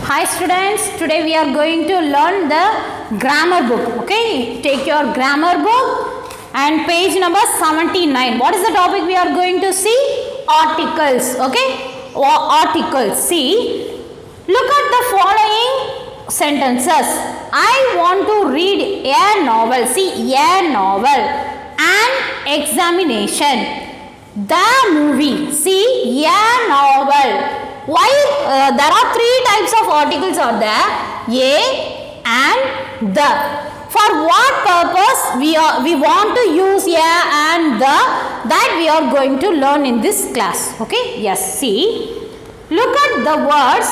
Hi students, today we are going to learn the grammar book. Okay, take your grammar book and page number 79. What is the topic we are going to see? Articles. Okay, articles. See, look at the following sentences. I want to read a novel. See, a novel. An examination. The movie. See, a novel. Why there are three types of articles are there, a and the. For what purpose we want to use a and the, that we are going to learn in this class. Okay, yes, see, look at the words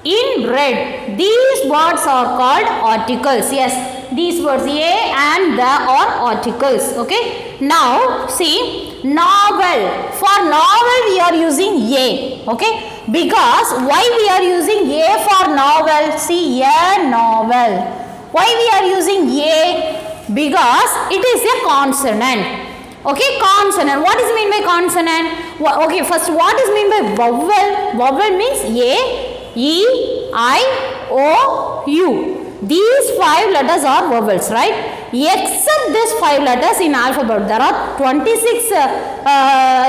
in red. These words are called articles. Yes, these words a and the are articles. Okay, now see, novel. For novel we are using a. Okay, because why we are using a for novel? See, a novel. Why we are using a? Because it is a consonant. Okay, consonant. What is mean by consonant? Okay, first what is mean by vowel? Vowel means a, e, I, o, u. These 5 letters are vowels, right? Except these 5 letters in alphabet. There are 26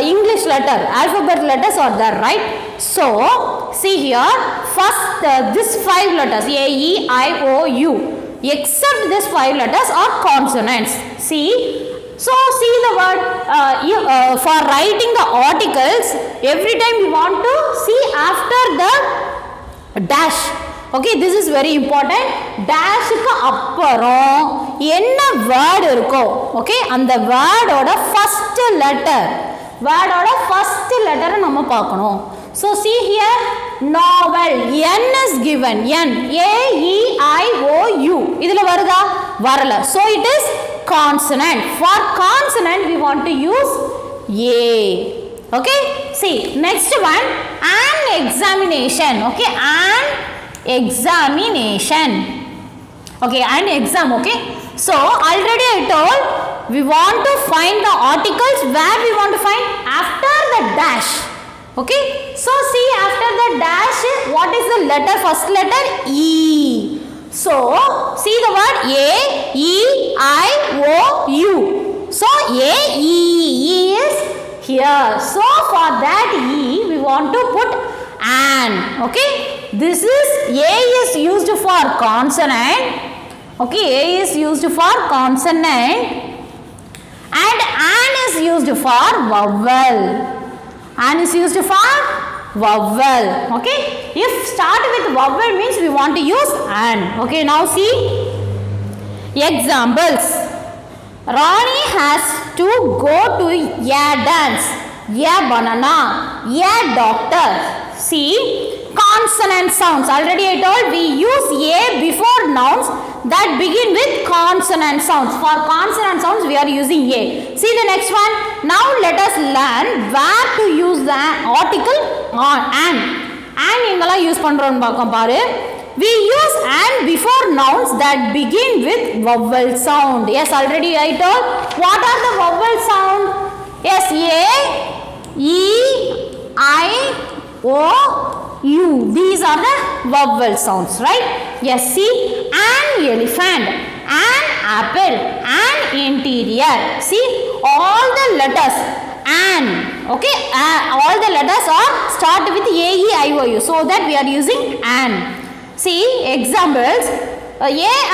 English alphabet letters are there, right? So, see here, first these 5 letters, A, E, I, O, U. Except these 5 letters are consonants. See? So, see the word, for writing the articles, every time we want to see after the dash. Okay, this is very important. Dash க்கு அப்புறம் என்ன word இருக்கோ, okay, அந்த வேர்டோட first letter, நம்ம பார்க்கணும். So see here, novel, n is given, n, a, e, I, o, u. இதுல வருதா? வரல. So it is consonant. For consonant we want to use a. Okay, see, next one, an examination. Okay, an examination. Okay, an exam. Okay, so already I told we want to find the articles. Where we want to find? After the dash. Okay, so see, after the dash what is the letter? First letter E. So see the word a, e, I, o, u. So a, e is here. So for that e we want to put an. Okay, this is a is used for consonant. Okay, a is used for consonant and an is used for vowel. An is used for vowel. Okay, if start with vowel means we want to use an. Okay, now see examples. Rani has to go to a dance, a banana, a doctor. See, consonant sounds. Already I told we use a before nouns that begin with consonant sounds. For consonant sounds we are using a. See the next one. Now let us learn where to use the article on an. An எங்கெல்லாம் use பண்றோம்னு பார்க்க பாரு. We use an before nouns that begin with vowel sound. Yes, already I told. What are the vowel sound? Yes, a, e, I, o, u. These are the vowel sounds, right? Yes, see, an elephant, an apple, an interior. See, all the letters an. Okay, all the letters are start with a, e, I, o, u. So that we are using an. See examples. A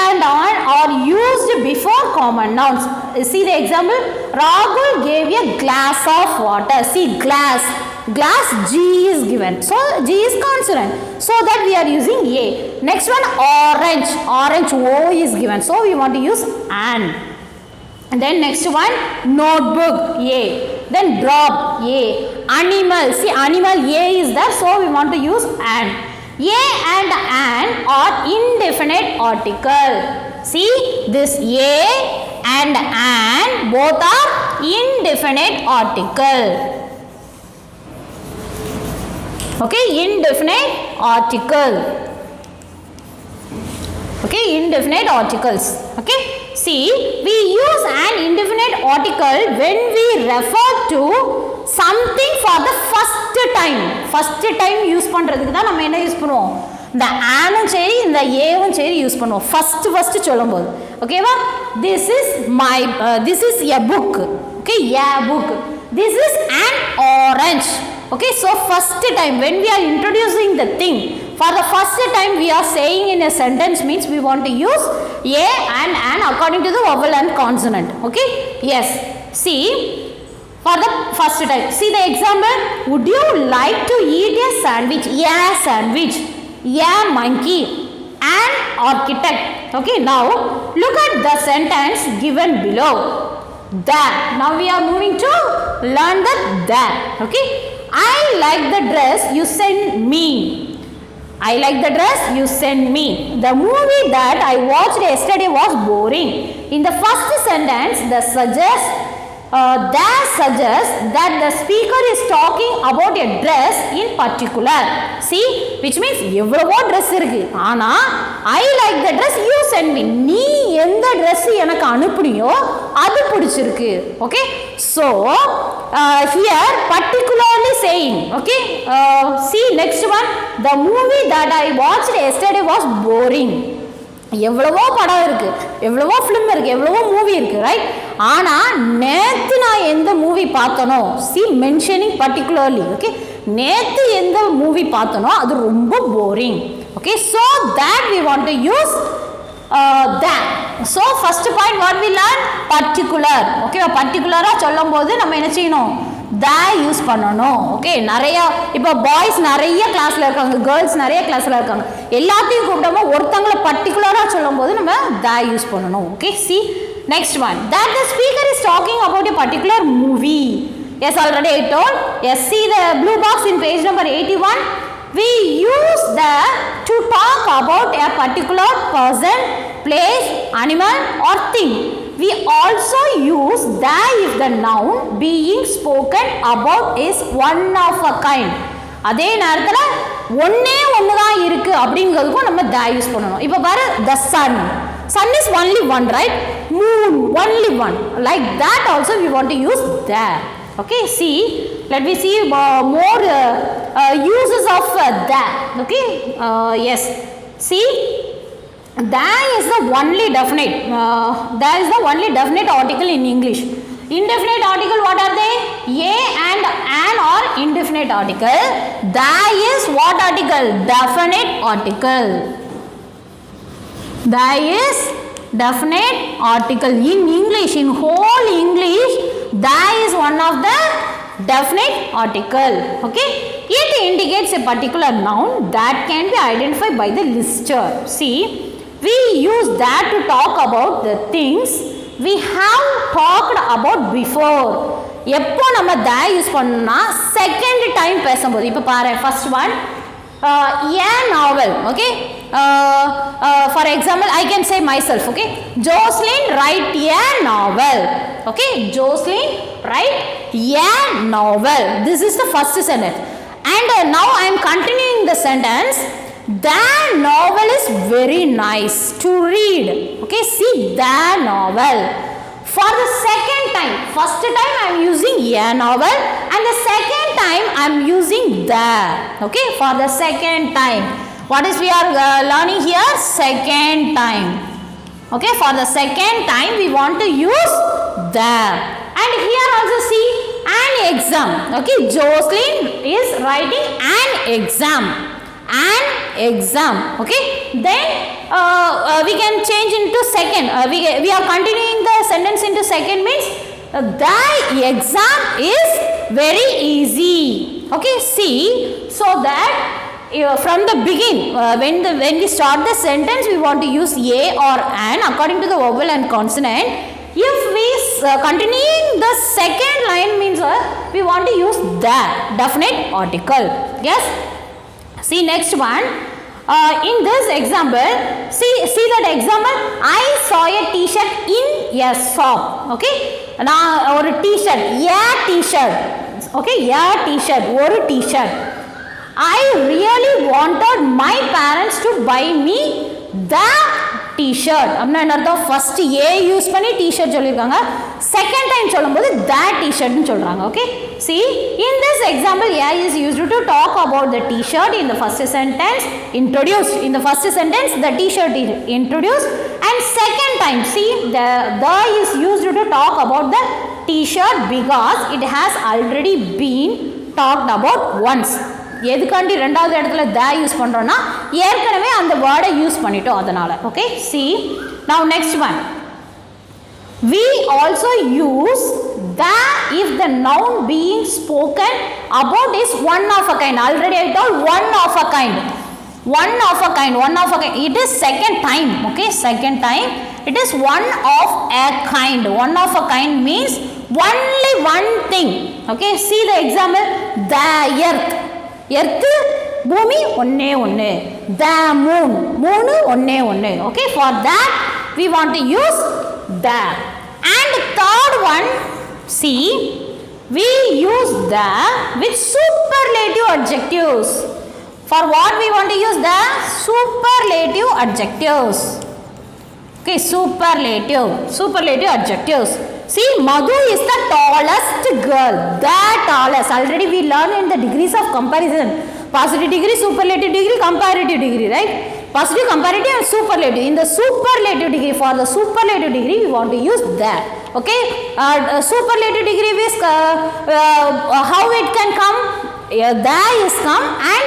and an are used before common nouns. See the example. Rahul gave a glass of water. See, glass. Glass, G is given. So G is consonant. So that we are using a. Next one, orange. Orange, O is given. So we want to use an. And then next one, notebook, a. Then drop, a. Animal. See, animal, a is there. So we want to use an. A and an are indefinite article. See, this a and an both are indefinite article. Okay, indefinite article. Okay, indefinite articles. Okay, see, we use an indefinite article when we refer to something for the first time. First time use பண்றதுக்கு தான் நம்ம என்ன use பண்ணுவோம்? இந்த ஆனும் சரி இந்த ஏவும் சரி யூஸ் பண்ணுவோம் ஃபர்ஸ்ட் சொல்லும்போது. ஓகேவா? this is a book. Okay, a book. This is an orange. Okay, so first time when we are introducing the thing, for the first time we are saying in a sentence means we want to use a and an according to the vowel and consonant. Okay, yes. See, for the first time, see the example. Would you like to eat a sandwich? A sandwich. A monkey. An architect. Okay, now look at the sentence given below. That. Now we are moving to learn the that. Okay, I like the dress you sent me. I like the dress you sent me. The movie that I watched yesterday was boring. In the first sentence, that suggests that the speaker is talking about a dress in particular. See, which means எவ்வளவோ dress இருக்கு. ஆனா I like the dress you sent me. நீ எந்த dress எனக்கு அனுப்புனியோ அது பிடிச்சிருக்கு. Okay, so here particularly saying. Okay, see next one. The movie that I watched yesterday was boring. எவ்வளவோ படம் இருக்கு, எவ்வளவோ ஃபிலிம் இருக்கு, எவ்வளவோ மூவி இருக்கு, ரைட்? ஆனா நேத்து நான் எந்த மூவி பார்த்தனோ, சி மென்ஷனிங் பர்டிகுலர்லி. ஓகே, நேத்து எந்த மூவி பார்த்தனோ அது ரொம்ப boring. Okay, so that we want to use that. So first point what we learn, particular. Okay, பர்டிகுலரா சொல்லும்போது நம்ம என்ன செய்யணும், that யூஸ் பண்ணணும். ஓகே, நிறைய இப்போ பாய்ஸ் நிறைய கிளாஸ்ல இருக்காங்க, கேர்ள்ஸ் நிறைய கிளாஸ்ல இருக்காங்க, எல்லாத்தையும் கூப்பிட்டோமா ஒருத்தங்களை பர்டிகுலரா சொல்லும்போது நம்ம that யூஸ் பண்ணணும். Okay, see next one, that the speaker is talking about a particular movie. Yes, already I told. Yes, see the blue box in page number 81. We use that to talk about a particular person, place, animal or thing. We also use that if the noun being spoken about is one of a kind. அதே நேரத்தில் ஒன்னே ஒன்று தான் இருக்கு அப்படிங்கிறதுக்கும் நம்ம that use பண்ணணும். இப்போ பாரு, the sun is only one, right? Moon only one. Like that also we want to use that. Okay, see, let me see more uses of that. Okay, yes, see, that is the only definite. That is the only definite article in English. Indefinite article, what are they? A and an are indefinite article. That is what article? Definite article. That is definite article in English. In whole English, that is one of the definite article. Okay, it indicates a particular noun that can be identified by the lister. See, we use that to talk about the things we have talked about before. எப்போ நம்ம that use பண்ணோம்னா second time பேசும்போது. இப்போ பாரு, first one a novel. Okay, for example I can say myself. Okay, Jocelyn write a novel. Okay, Jocelyn write a novel. This is the first sentence, and now I am continuing the sentence. The novel is very nice to read. Okay, see, the novel. For the second time, first time I am using a novel, and the second time I am using the. Okay, for the second time, what is we are learning here? Second time. Okay, for the second time we want to use the. And here also see, an exam. Okay, Jocelyn is writing an exam. An exam. Okay, then we can change into second. We are continuing the sentence into second means the exam is very easy. Okay, see, so that from the beginning, when we start the sentence, we want to use a or an according to the vowel and consonant. If we continuing the second line means we want to use the definite article. Yes, see next one. In this example, see that example, I saw a t-shirt in a shop. Okay, now or a t-shirt, a t-shirt. Okay, a t-shirt or a t-shirt. I really wanted my parents to buy me the t-shirt அப்படினா என்ன அர்த்தம் first a use பண்ணி t-shirt சொல்லிருக்காங்க second time சொல்லும்போது that t-shirt னு சொல்றாங்க okay see in this example a is used to talk about the t-shirt in the first sentence introduced in the first sentence the t-shirt is introduced and second time see the is used to talk about the t-shirt because it has already been talked about once எதுக்காண்டி ரெண்டாவது இடத்துல the use பண்றோம்னா ஏற்கனவே அந்த வேர்டை use பண்ணிட்டோம் அதனால okay see now next one we also use the if the noun being spoken about is one of a kind already I told one of a kind it is second time okay second time it is one of a kind means only one thing okay see the example the earth பூமி ஒண்ணே ஒண்ணு the moon மூணு ஒண்ணே ஒண்ணு okay for that we want to use the and third one see we use the with superlative adjectives for what we want to use the superlative adjectives okay superlative adjectives see Madhu is the tallest girl the tallest already we learned in the degrees of comparison positive degree superlative degree comparative degree right positive comparative and superlative in the superlative degree for the superlative degree we want to use that okay superlative degree is how it can come there is come and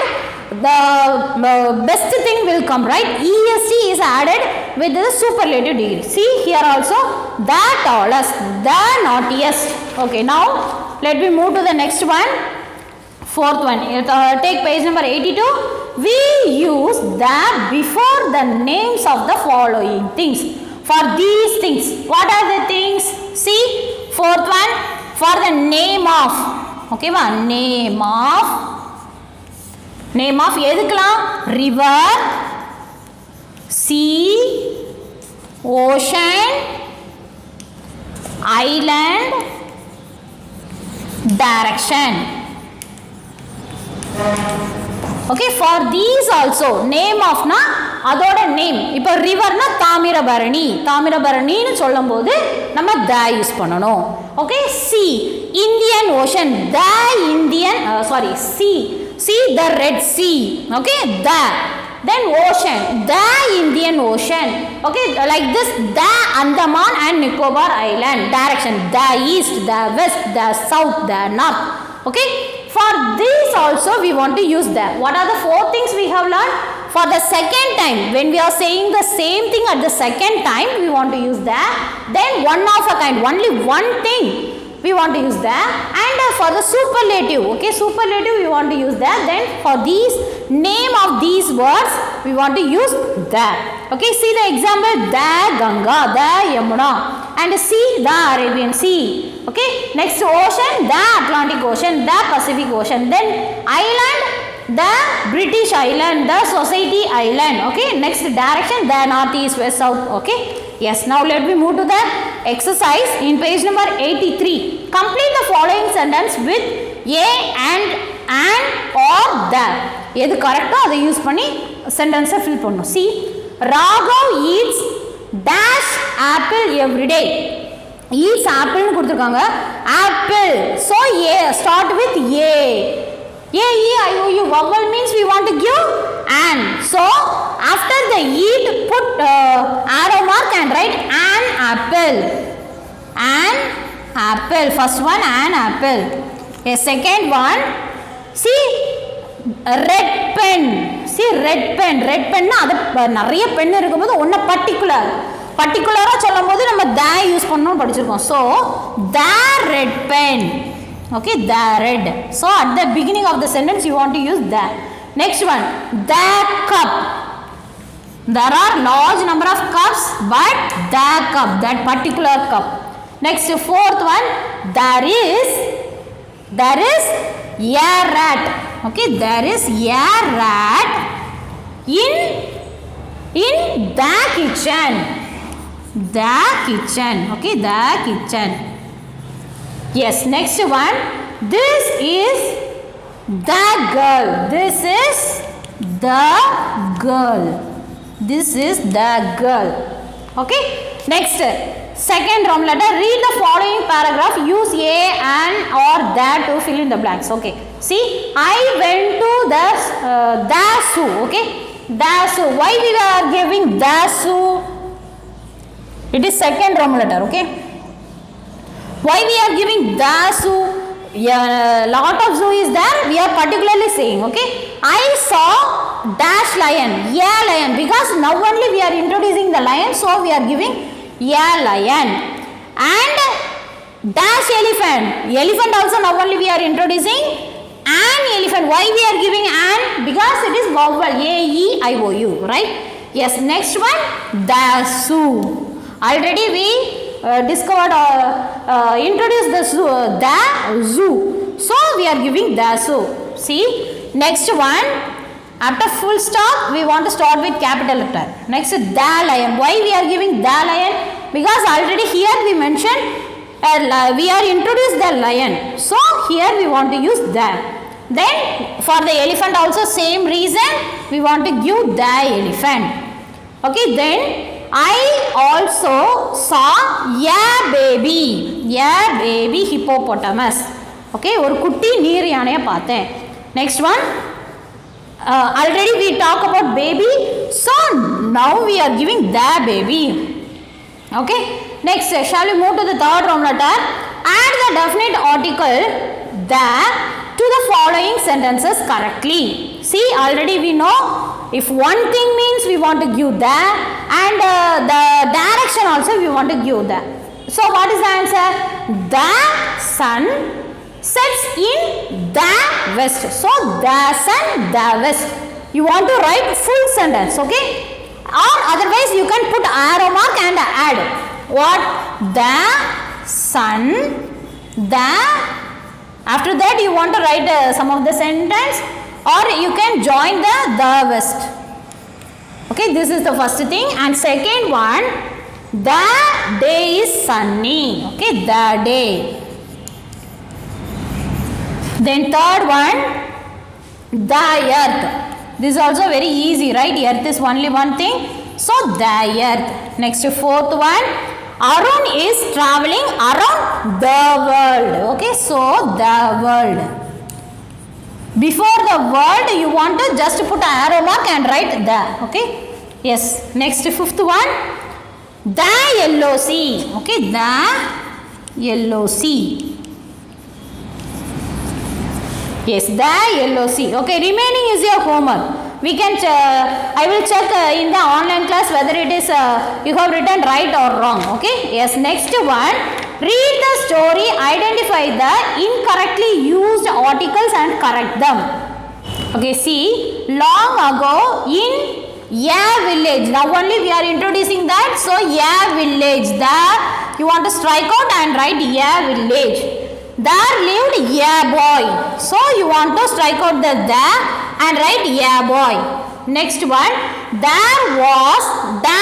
the best thing will come right est is added with the superlative degree see here also the tallest the naughtiest okay now let me move to the next one fourth one take page number 82 we use the before the names of the following things for these things what are the things see fourth one for the name of okay va name of எதுக்கலாம் river sea ocean island direction okay for these also name of na அதோட name இப்போ river na Thamirabarani னு சொல்லும்போது நம்ம the use பண்ணனும் okay sea Indian Ocean the Indian sea the Red Sea okay the then ocean the Indian Ocean okay like this the Andaman and Nicobar Island direction the east the west the south the north okay for this also we want to use the what are the four things we have learned for the second time when we are saying the same thing at the second time we want to use the then one of a kind only one thing we want to use that and for the superlative okay superlative we want to use that then for these name of these words we want to use that okay see the example the Ganga the Yamuna and see the Arabian Sea okay next ocean the Atlantic Ocean the Pacific Ocean then island the British Island the Society Island okay next direction the north east west south okay yes now let me move to the exercise in page number 83 complete the following sentence with a and or the எது கரெக்ட்டோ அதை use பண்ணி சென்டென்ஸை fill பண்ணணும் see Raghav eats dash apple every day eats apple னு கொடுத்திருக்காங்க apple so a start with a A-E-I-O-U vowel means we want to give an. So after the eat put arrow mark and write an apple. An apple. First one an apple. A second one see red pen. See red pen. Red pen na adu nariya pen irukumbodhu onna particular சொல்லும்போது நம்ம the use பண்ணனும் படிச்சிருக்கோம். So the red pen. Okay, the red. So at the beginning of the sentence you want to use the. Next one, the cup. There are large number of cups but the cup, that particular cup. Next fourth one, there is a rat. Okay, there is a rat in the kitchen. The kitchen. Okay, the kitchen. Yes, next one. This is the girl. This is the girl. This is the girl. Okay. Next, second Roman letter. Read the following paragraph. Use a, an or that to fill in the blanks. Okay. See, I went to the zoo. Okay. The zoo. Why we are giving the zoo? It is second Roman letter. Okay. Why we are giving the zoo? Yeah, lot of zoo is there. We are particularly saying. Okay. I saw dash lion, yeah lion, because now only we are introducing the lion, so we are giving yeah lion. And dash elephant, elephant also now only we are introducing an elephant. Why we are giving an? Because it is vowel, A-E-I-O-U, right? Yes, next one, the zoo. Already we discovered or introduced the zoo, so we are giving the zoo. See, next one, after full stop we want to start with capital letter. Next, the lion. Why we are giving the lion? Because already here we mentioned we are introduced the lion, so here we want to use the. Then for the elephant also same reason, we want to give the elephant. Okay, then I also saw a baby hippopotamus. Okay, ஒரு குட்டி நீர் யானையை பார்த்தேன். Next one, already we talk about baby, so now we are giving the baby. Okay, next, shall we move to the third Roman letter? Add the definite article the to the following sentences correctly. See, already we know if one thing means we want to give the, and the direction also we want to give the. So what is the answer? The sun sets in the west. So the sun, the west. You want to write full sentence, okay? Or otherwise you can put arrow mark and add. What? The sun, the. After that you want to write some of the sentence, or you can join the west. Okay, this is the first thing. And second one, the day is sunny. Okay, the day. Then third one, the earth. This is also very easy, right? Earth is only one thing, so the earth. Next, fourth one, Arun is traveling around the world. Okay, so the world. Before the word you want to just put an arrow mark and write the. Okay, yes. Next, fifth one, the yellow sea. Okay, the yellow sea. Yes, the yellow sea. Okay, remaining is your homework. We can I will check in the online class whether it is you have written right or wrong. Okay, yes. Next one, read the story, identify the incorrectly used articles and correct them. Okay, see, long ago in a village, now only we are introducing that, so a village, the you want to strike out and write a village. There lived a boy, so you want to strike out the and write a boy. Next one, there was the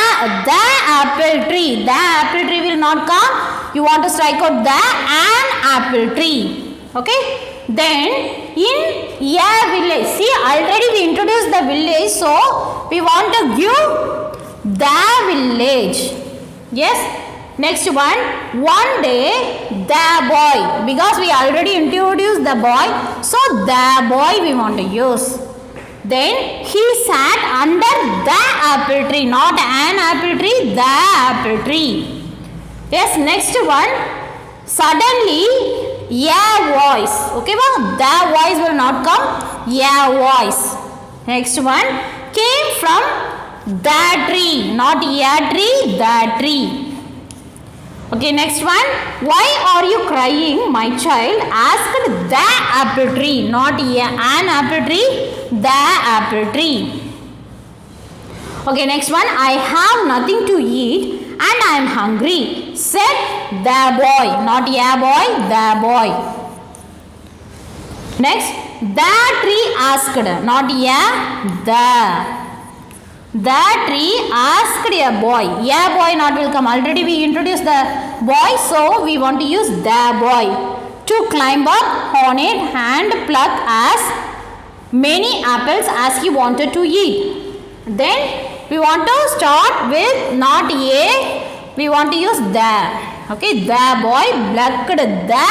apple tree. The apple tree will not come, you want to strike out the an apple tree. Okay, then in a village, see, already we introduced the village, so we want to give the village. Yes. Next one day the boy, because we already introduced the boy, so the boy we want to use. Then he sat under the apple tree, not an apple tree, the apple tree. Yes, next one, suddenly a voice. Okay, well, the voice will not come, a voice. Next one, came from the tree, not a tree, the tree. Okay, next one, why are you crying, my child? Asked the apple tree, not an apple tree, the apple tree. Okay, next one, I have nothing to eat and I am hungry, said the boy, not a boy, the boy. Next, the tree asked, not a, the. The tree asked a boy. A boy not will come. Already we introduced the boy, so we want to use the boy to climb up on it and pluck as many apples as he wanted to eat. Then we want to start with not a, we want to use the. Okay, the boy plucked the,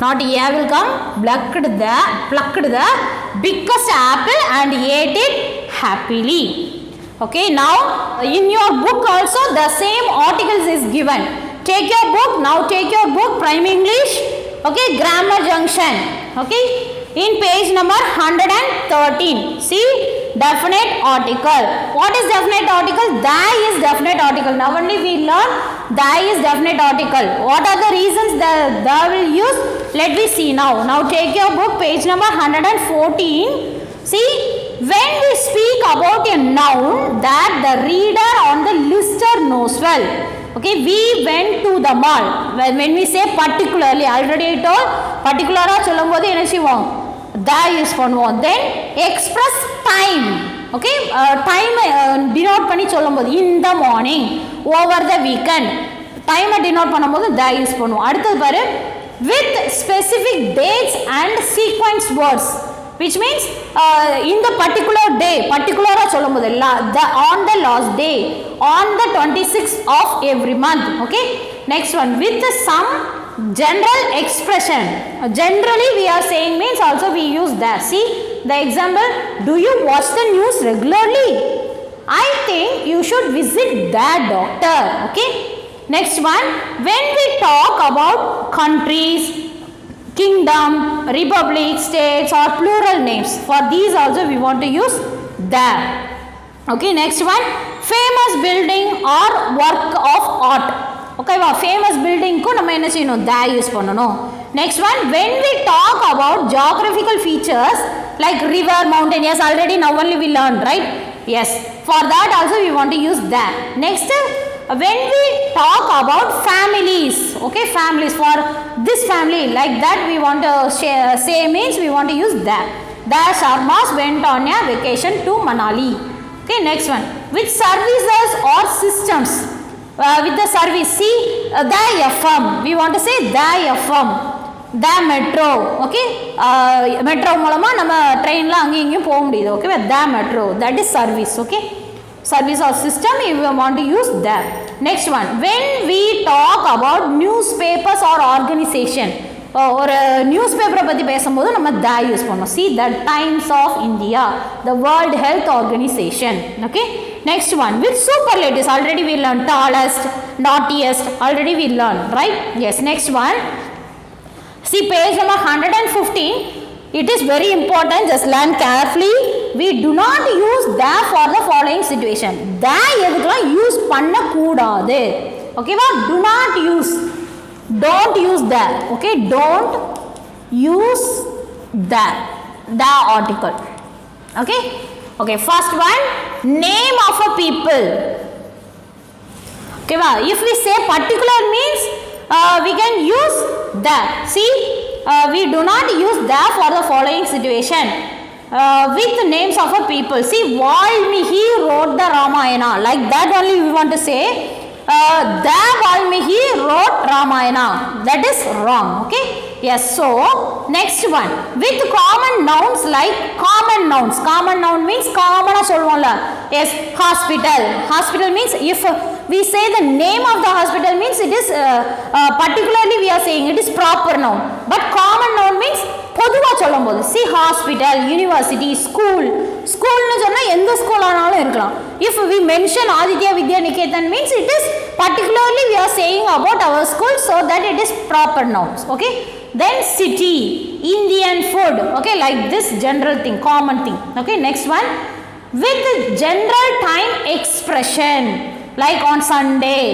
not a will come, plucked the biggest apple and ate it happily. Okay, now in your book also the same articles is given. Take your book, now take your book, Prime English, okay, Grammar Junction, okay, in page number 113. See, definite article. What is definite article? The is definite article. Now only we learn the is definite article. What are the reasons the will use? Let me see now. Now take your book, page number 114. See, when we speak about a noun that the reader on the lister knows well. Okay, we went to the mall. When we say particularly, already I told, particular சொல்லும்போது என்ன செய்வோம்? The use பண்ணுவோம். Then express time. Okay, time denote பண்ணி சொல்லும்போது in the morning, over the weekend. Time denote பண்ணும்போது the use பண்ணுவோம். அடுத்தது பாரு, with specific dates and sequence words. Which means in the particular day, particular சொல்லும்போது the on the last day, on the 26th of every month. Okay, next one, with some general expression. Generally we are saying means also we use that. See the example, do you watch the news regularly? I think you should visit the doctor. Okay, next one, when we talk about countries, kingdom, republic, states or plural names, for these also we want to use the. Okay, next one, famous building or work of art. Okay, famous building ku நம்ம என்ன செய்யணும்? the use பண்ணனும். Next one, when we talk about geographical features like river, mountain, yes, already now only we learned, right? Yes, for that also we want to use the. Next, when we talk about families, okay, families, for this family, like that we want to say means we want to use that. The Sharmas went on a vacation to Manali. Okay, next one, with services or systems, with the service, see the FM, we want to say the FM, the metro. Okay, metro மூலமா நம்ம ட்ரெயின்ல அங்க இங்கயும் போக முடியுது. Okay, the metro, that is service. Okay, service or system, if you want to use that. Next one, when we talk about newspapers or organization, ஒரு news பேப்பரை பற்றி பேசும்போது நம்ம the யூஸ் பண்ணோம். See, the Times of India, the World Health Organization. Okay, next one, with superlatives, already we learned tallest, naughtiest, already we learned, right? Yes, next one, see page number 115. It is very important, just learn carefully. We do not use the for the following situation. The எதுக்குலாம் use பண்ண கூடாது. ஓகேவா? Do not use, don't use the. Okay, don't use the article. Okay, okay, first one, name of a people. Okay, if we say particular means we can use the. See, we do not use the for the following situation. With names of a people. See, Valmiki wrote the Ramayana. Like that only we want to say the Valmiki wrote Ramayana. That is wrong. Okay, yes. So next one, with common nouns, like common nouns. Common noun means common சொல்லுவோம்ல. Yes, hospital. Hospital means if we say the name of the hospital means it is particularly we are saying it is proper noun. But common noun means பொதுவா சொல்லும்போது, see, hospital, university, school. ஸ்கூல்னு சொன்னா எந்த school ஆனாலும் இருக்கலாம். If we mention Aditya Vidya Niketan means it is particularly we are saying about our school, so that it is proper nouns. Okay, then city, Indian food. Okay, like this general thing, common thing. Okay, next one, with general time expression, like on Sunday,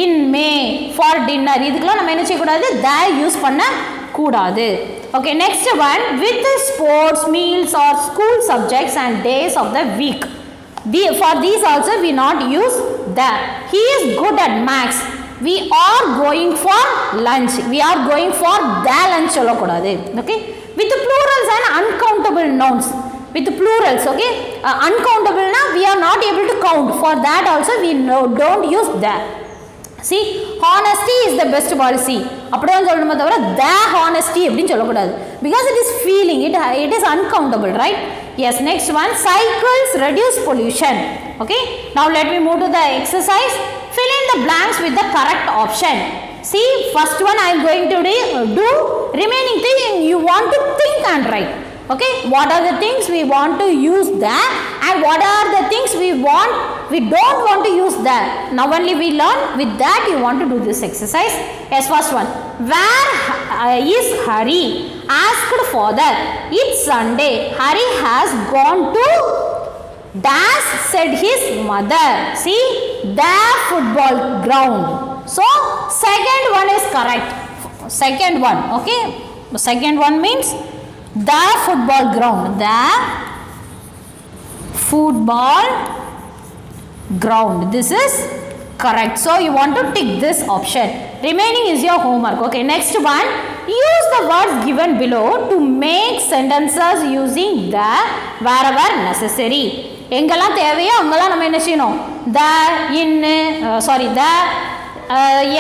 in May, for dinner. இதுக்கெல்லாம் நம்ம என்ன செய்யக்கூடாது? the use பண்ண கூடாது. Okay, next one, with sports, meals or school subjects and days of the week. For these also we not use the. He is good at maths. We are going for lunch. We are going for the lunch சொல்லக்கூடாது. Okay, with plurals and uncountable nouns. With plurals, okay, uncountable na we are not able to count. For that also we don't use the. See, honesty is the best policy. அப்படிதான் சொல்லணுமே தவிர the honesty அப்படின்னு சொல்லக்கூடாது. Because it is feeling, it is uncountable, right? Yes, next one, cycles reduce pollution. Okay, now let me move to the exercise. Fill in the blanks with the correct option. See, first one I am going to do, remaining thing you want to think and write. Okay, what are the things we want to use there and what are the things we don't want to use there. Now only we learn, with that you want to do this exercise. Yes, first one, where is Hari? Asked father. It's Sunday. Hari has gone to dash, said his mother. See, the football ground. So second one is correct. Second one, okay, second one means the football ground. The football ground, this is correct. So you want to tick this option. Remaining is your homework. Okay, next one, use the words given below to make sentences using the wherever necessary. எங்கெல்லாம் தேவையோ அங்கெல்லாம் நம்ம என்ன செய்யணும், the, in, the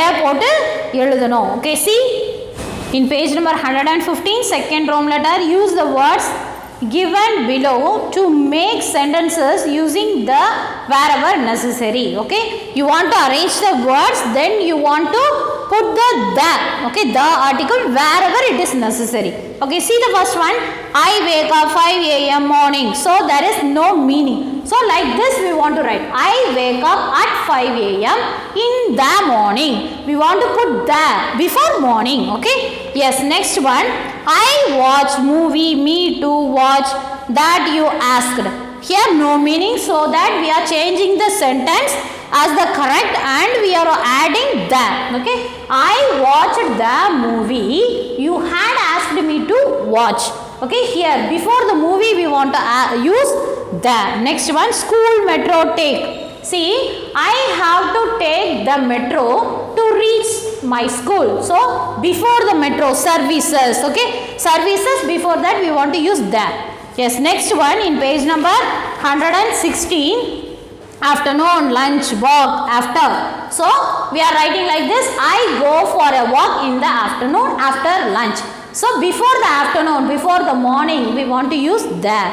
ஏ போட்டு எழுதணும். Okay, see in page number 115, second Roman letter, use the words given below to make sentences using the wherever necessary. Okay, you want to arrange the words, then you want to put the okay, the article wherever it is necessary. Okay, see the first one, I wake up 5 a.m. morning, so there is no meaning. So like this we want to write, I wake up at 5 a.m. in the morning. We want to put the before morning. Okay, yes, next one, I watch movie, me too watch, that you asked. Here no meaning, so that we are changing the sentence as the correct and we are adding the. Okay, I watched the movie, you had asked me to watch. Okay, here before the movie we want to use the. Next one, school metro take. See, I have to take the metro to reach my school. So before the metro, services. Okay, services, before that we want to use that. Yes, next one in page number 116, afternoon, lunch, walk, after. So we are writing like this, I go for a walk in the afternoon after lunch. So before the afternoon, before the morning, we want to use that.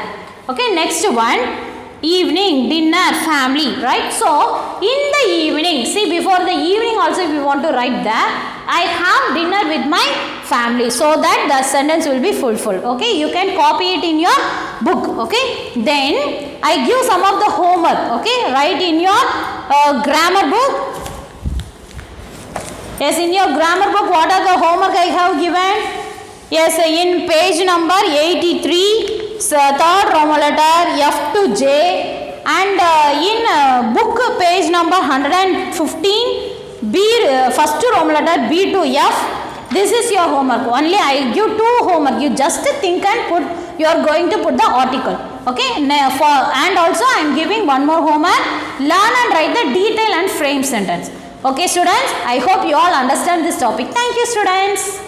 Okay, next one, evening, dinner, family, right? So in the evening, see before the evening also we want to write that, I have dinner with my family, so that the sentence will be fulfilled. Okay, you can copy it in your book. Okay, then I give some of the homework. Okay, write in your grammar book. Yes, in your grammar book, what are the homework I have given? Yes, in page number 83, third Roman letter F to J, and in book page number 115, B, first Roman letter B to F. This is your homework. Only I give two homework. You just think and put. You are going to put the article. Okay. And also I am giving one more homework. Learn and write the detail and frame sentence. Okay, students. I hope you all understand this topic. Thank you, students.